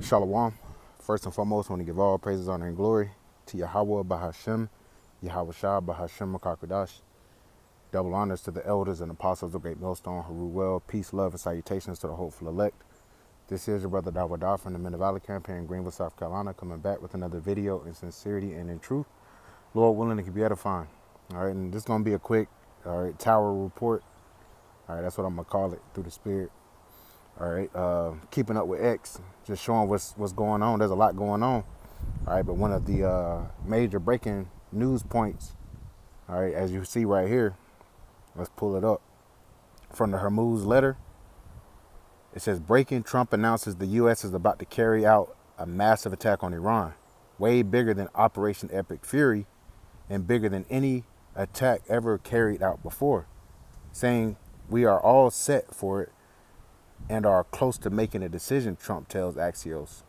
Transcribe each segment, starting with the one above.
Shalom. First and foremost, I want to give all praises, honor, and glory to Yahweh Bahashem, Yahweh Shah Bahashem Makakradash. Double honors to the elders and apostles of Great Millstone, Haru well, peace, love, and salutations to the hopeful elect. This is your brother Dawadah from the Men of Valley Camp here in Greenville, South Carolina, coming back with another video in sincerity and in truth. Lord willing, it can be edifying. All right, and this is going to be a quick, tower report. All right, that's what I'm going to call it through the spirit. All right, keeping up with X, just showing what's going on. There's a lot going on. All right, but one of the major breaking news points, all right, as you see right here, let's pull it up. From the Hormuz letter, it says, breaking, Trump announces the U.S. is about to carry out a massive attack on Iran, way bigger than Operation Epic Fury and bigger than any attack ever carried out before, saying we are all set for it and are close to making a decision, Trump tells Axios.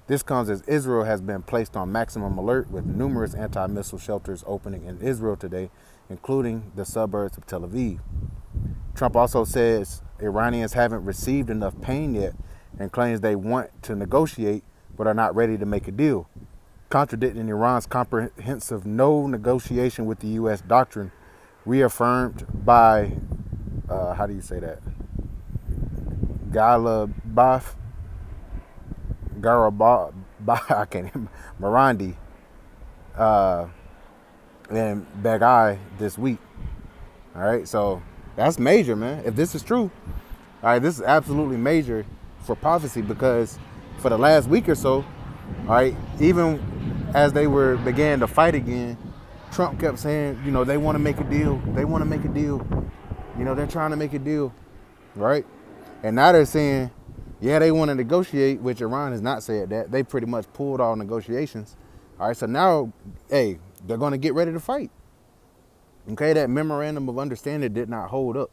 This comes as Israel has been placed on maximum alert with numerous anti-missile shelters opening in Israel today, including the suburbs of Tel Aviv. Trump also says Iranians haven't received enough pain yet and claims they want to negotiate but are not ready to make a deal, contradicting Iran's comprehensive no negotiation with the U.S. doctrine reaffirmed by, how do you say that? Garabaf, I can't, Marandi, and Bagai this week. All right, so that's major, man. If this is true, all right, this is absolutely major for prophecy, because for the last week or so, all right, even as they began to fight again, Trump kept saying, you know, they want to make a deal. They want to make a deal. You know, they're trying to make a deal, right? And now they're saying, yeah, they want to negotiate, which Iran has not said that. They pretty much pulled all negotiations. All right, so now, hey, they're going to get ready to fight. Okay, that memorandum of understanding did not hold up,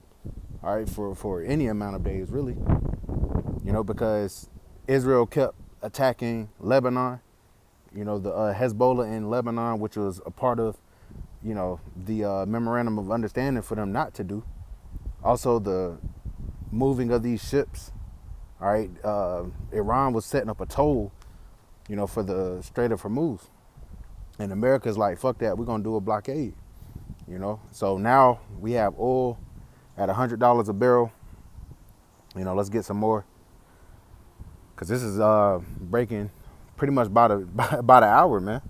all right, for any amount of days, really. You know, because Israel kept attacking Lebanon, you know, the Hezbollah in Lebanon, which was a part of, you know, the memorandum of understanding for them not to do. Also, the moving of these ships, all right, Iran was setting up a toll, you know, for the Strait of Hormuz. And America's like, fuck that, we're going to do a blockade, you know. So now we have oil at $100 a barrel. You know, let's get some more, because this is breaking pretty much by the hour, man.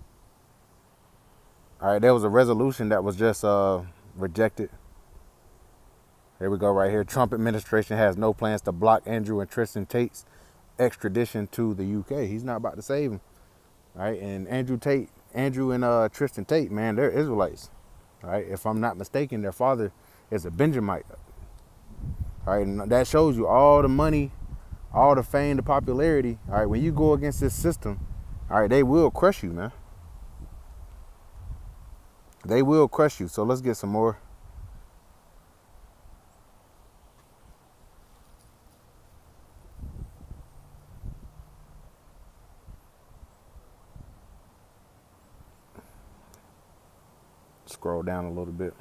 All right, there was a resolution that was just rejected. Here we go right here. Trump administration has no plans to block Andrew and Tristan Tate's extradition to the UK. He's not about to save him. All right, and Andrew and Tristan Tate, man, they're Israelites. All right, if I'm not mistaken, their father is a Benjamite. All right, and that shows you all the money, all the fame, the popularity. All right, when you go against this system, all right, they will crush you, man. They will crush you. So let's get some more. Scroll down a little bit.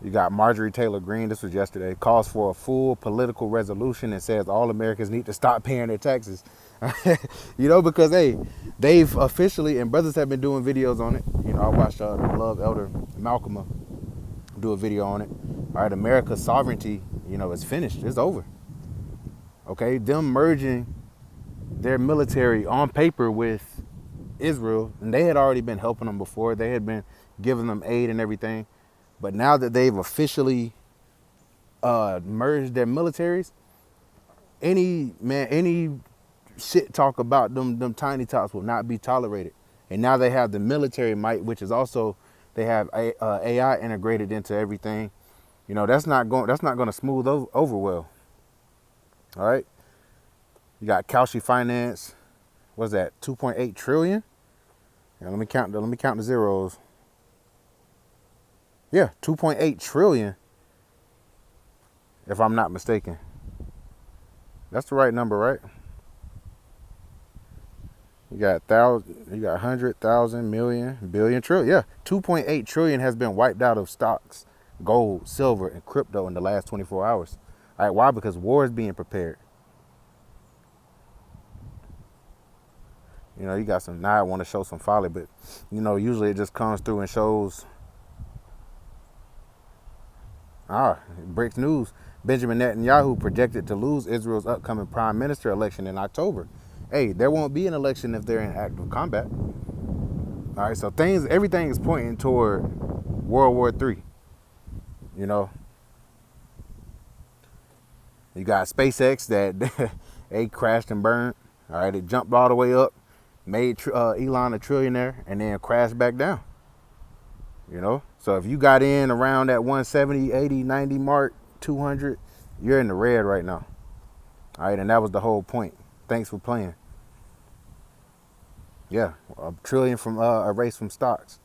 You got Marjorie Taylor Greene, this was yesterday, calls for a full political resolution and says all Americans need to stop paying their taxes. You know, because, hey, they've officially, and brothers have been doing videos on it. You know, I watched the beloved elder Malcolm do a video on it. All right, America's sovereignty, you know, is finished. It's over. Okay, them merging their military on paper with Israel, and they had already been helping them before. They had been giving them aid and everything. But now that they've officially merged their militaries, any shit talk about them tiny tots will not be tolerated. And now they have the military might, which is also, they have AI integrated into everything. You know, that's not going to smooth over well. All right. You got Kalshi Finance. What's that? 2.8 trillion. Yeah, let me count the zeros. Yeah, 2.8 trillion, if I'm not mistaken. That's the right number, right? You got 100,000, million, billion, trillion. Yeah, 2.8 trillion has been wiped out of stocks, gold, silver, and crypto in the last 24 hours. All right, why? Because war is being prepared. You know, you got some, now I want to show some folly, but, you know, usually it just comes through and shows. Breaks news. Benjamin Netanyahu projected to lose Israel's upcoming prime minister election in October. Hey, there won't be an election if they're in active combat. All right, so everything is pointing toward World War III. You know, you got SpaceX that they crashed and burned. All right, it jumped all the way up, made Elon a trillionaire, and then crashed back down. You know, so if you got in around that 170, 80, 90 mark, 200, you're in the red right now. All right, and that was the whole point. Thanks for playing. Yeah, a trillion from erased from stocks.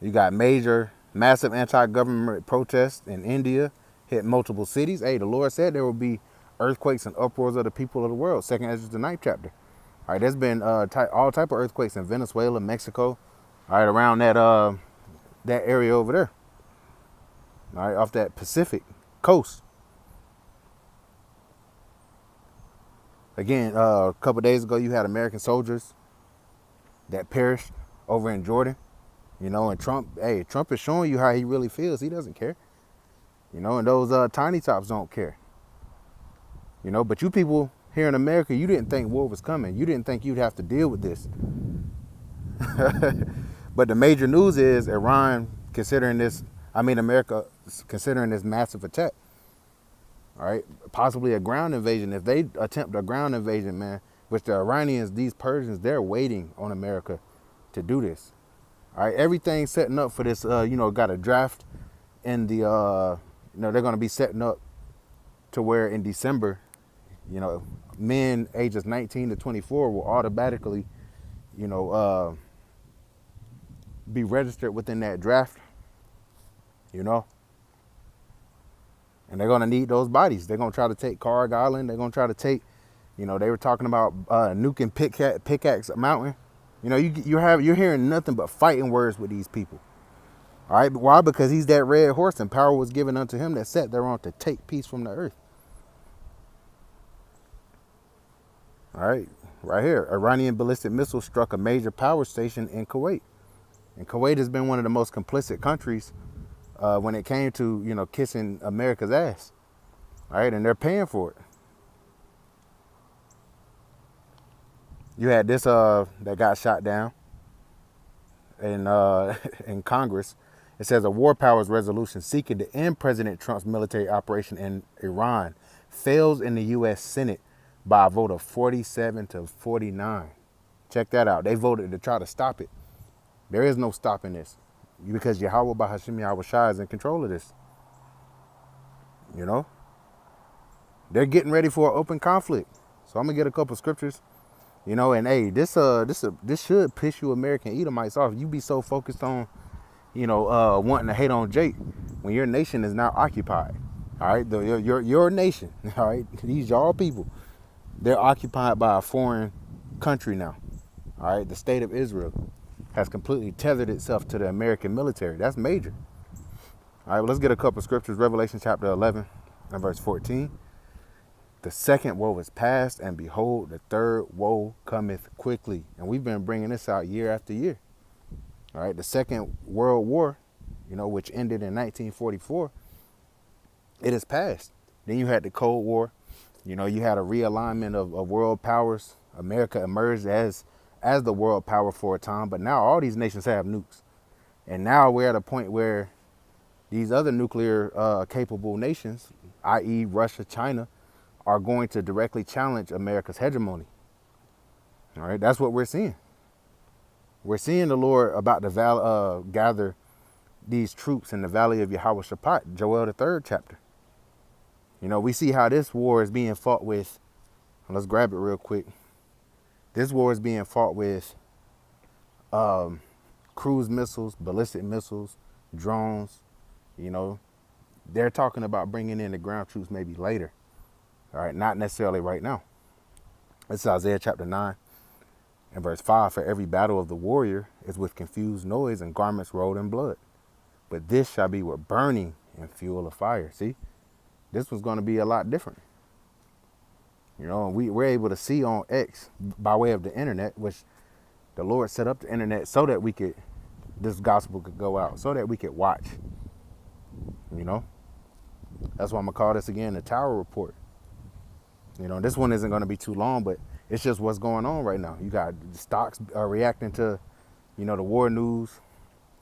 You got massive anti-government protests in India, hit multiple cities. Hey, the Lord said there will be earthquakes and uproars of the people of the world. 2nd Ezra, the 9th chapter. All right, there's been all type of earthquakes in Venezuela, Mexico. All right, around that area over there. All right, off that Pacific coast. Again, a couple days ago, you had American soldiers that perished over in Jordan. You know, and Trump is showing you how he really feels. He doesn't care. You know, and those tiny tops don't care. You know, but you people here in America, you didn't think war was coming. You didn't think you'd have to deal with this. But the major news is America considering this massive attack. All right, possibly a ground invasion. If they attempt a ground invasion, man, which the Iranians, these Persians, they're waiting on America to do this. All right, everything's setting up for this. Got a draft in the. They're going to be setting up to where in December, men ages 19 to 24 will automatically, be registered within that draft. And they're going to need those bodies. They're going to try to take Carg Island. They're going to try to take, they were talking about nuking Pickaxe Mountain. You're hearing nothing but fighting words with these people. All right, but why? Because he's that red horse and power was given unto him that sat thereon to take peace from the earth. All right, right here, Iranian ballistic missile struck a major power station in Kuwait. And Kuwait has been one of the most complicit countries when it came to, kissing America's ass. All right, and they're paying for it. You had this that got shot down in Congress. It says a war powers resolution seeking to end President Trump's military operation in Iran fails in the U.S. Senate by a vote of 47 to 49. Check that out. They voted to try to stop it. There is no stopping this because Yahweh Bahashim Yahweh Shai is in control of this. They're getting ready for an open conflict. So I'm gonna get a couple scriptures. And hey, this should piss you American Edomites off. You be so focused on, wanting to hate on Jake when your nation is now occupied. All right, your nation. All right, these y'all people, they're occupied by a foreign country now. All right, the state of Israel has completely tethered itself to the American military. That's major. All right, well, let's get a couple scriptures. Revelation chapter 11 and verse 14. The second woe is past, and behold, the third woe cometh quickly. And we've been bringing this out year after year. All right, the Second World War, which ended in 1944, it is past. Then you had the Cold War. You had a realignment of world powers. America emerged as the world power for a time, but now all these nations have nukes. And now we're at a point where these other nuclear capable nations, i.e. Russia, China, are going to directly challenge America's hegemony. All right, that's what we're seeing. We're seeing the Lord about to gather these troops in the valley of Yahweh Shaphat, Joel the 3rd chapter. We see how this war is being fought with. Let's grab it real quick. This war is being fought with cruise missiles, ballistic missiles, drones. They're talking about bringing in the ground troops maybe later. All right, not necessarily right now. This is Isaiah chapter 9 and verse 5. For every battle of the warrior is with confused noise and garments rolled in blood. But this shall be with burning and fuel of fire. See, this was going to be a lot different. You know, and we're able to see on X by way of the internet, which the Lord set up the internet so that this gospel could go out, so that we could watch. You know, that's why I'm gonna call this again the Tower Report. You know, this one isn't gonna be too long, but it's just what's going on right now. You got stocks reacting to, you know, the war news.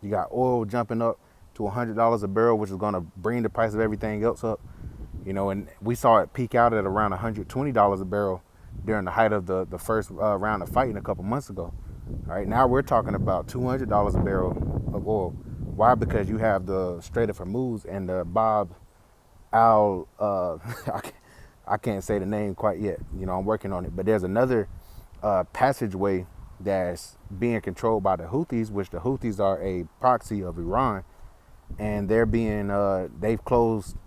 You got oil jumping up to $100 a barrel, which is gonna bring the price of everything else up. You know, and we saw it peak out at around $120 a barrel during the height of the first round of fighting a couple months ago. All right, now we're talking about $200 a barrel of oil. Why? Because you have the Strait of Hormuz and the Bab al, I can't say the name quite yet. You know, I'm working on it. But there's another passageway that's being controlled by the Houthis, which the Houthis are a proxy of Iran, and they're being they've closed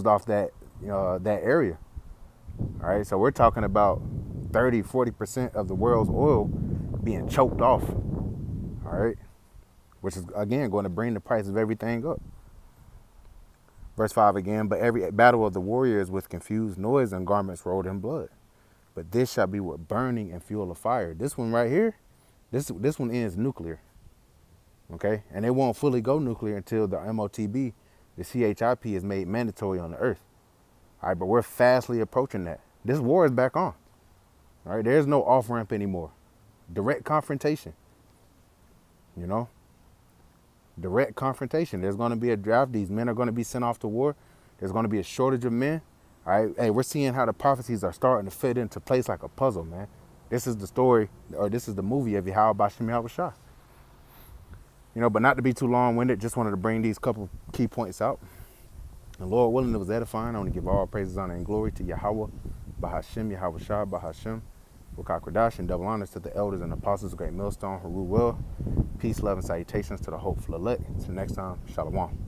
off that that area. All right, so we're talking about 30-40% of the world's oil being choked off. All right, which is again going to bring the price of everything up. Verse 5 again, but every battle of the warriors with confused noise and garments rolled in blood. But this shall be with burning and fuel of fire. This one right here, this one ends nuclear. Okay, and it won't fully go nuclear until the MOTB, the CHIP, is made mandatory on the earth. All right, but we're fastly approaching that. This war is back on. All right, there's no off ramp anymore. Direct confrontation. You know, direct confrontation. There's going to be a draft. These men are going to be sent off to war. There's going to be a shortage of men. All right, hey, we're seeing how the prophecies are starting to fit into place like a puzzle, man. This is the story, or this is the movie of Yahweh Bashim Yahushua. You know, but not to be too long-winded, just wanted to bring these couple key points out. And Lord willing, it was edifying. I want to give all praises, honor, and glory to Yahweh, Bahashim, Yahushua, Bahashim, Wukak Radash, and double honors to the elders and apostles of Great Millstone, who rule well. Peace, love, and salutations to the hopeful elect. Until next time, Shalom.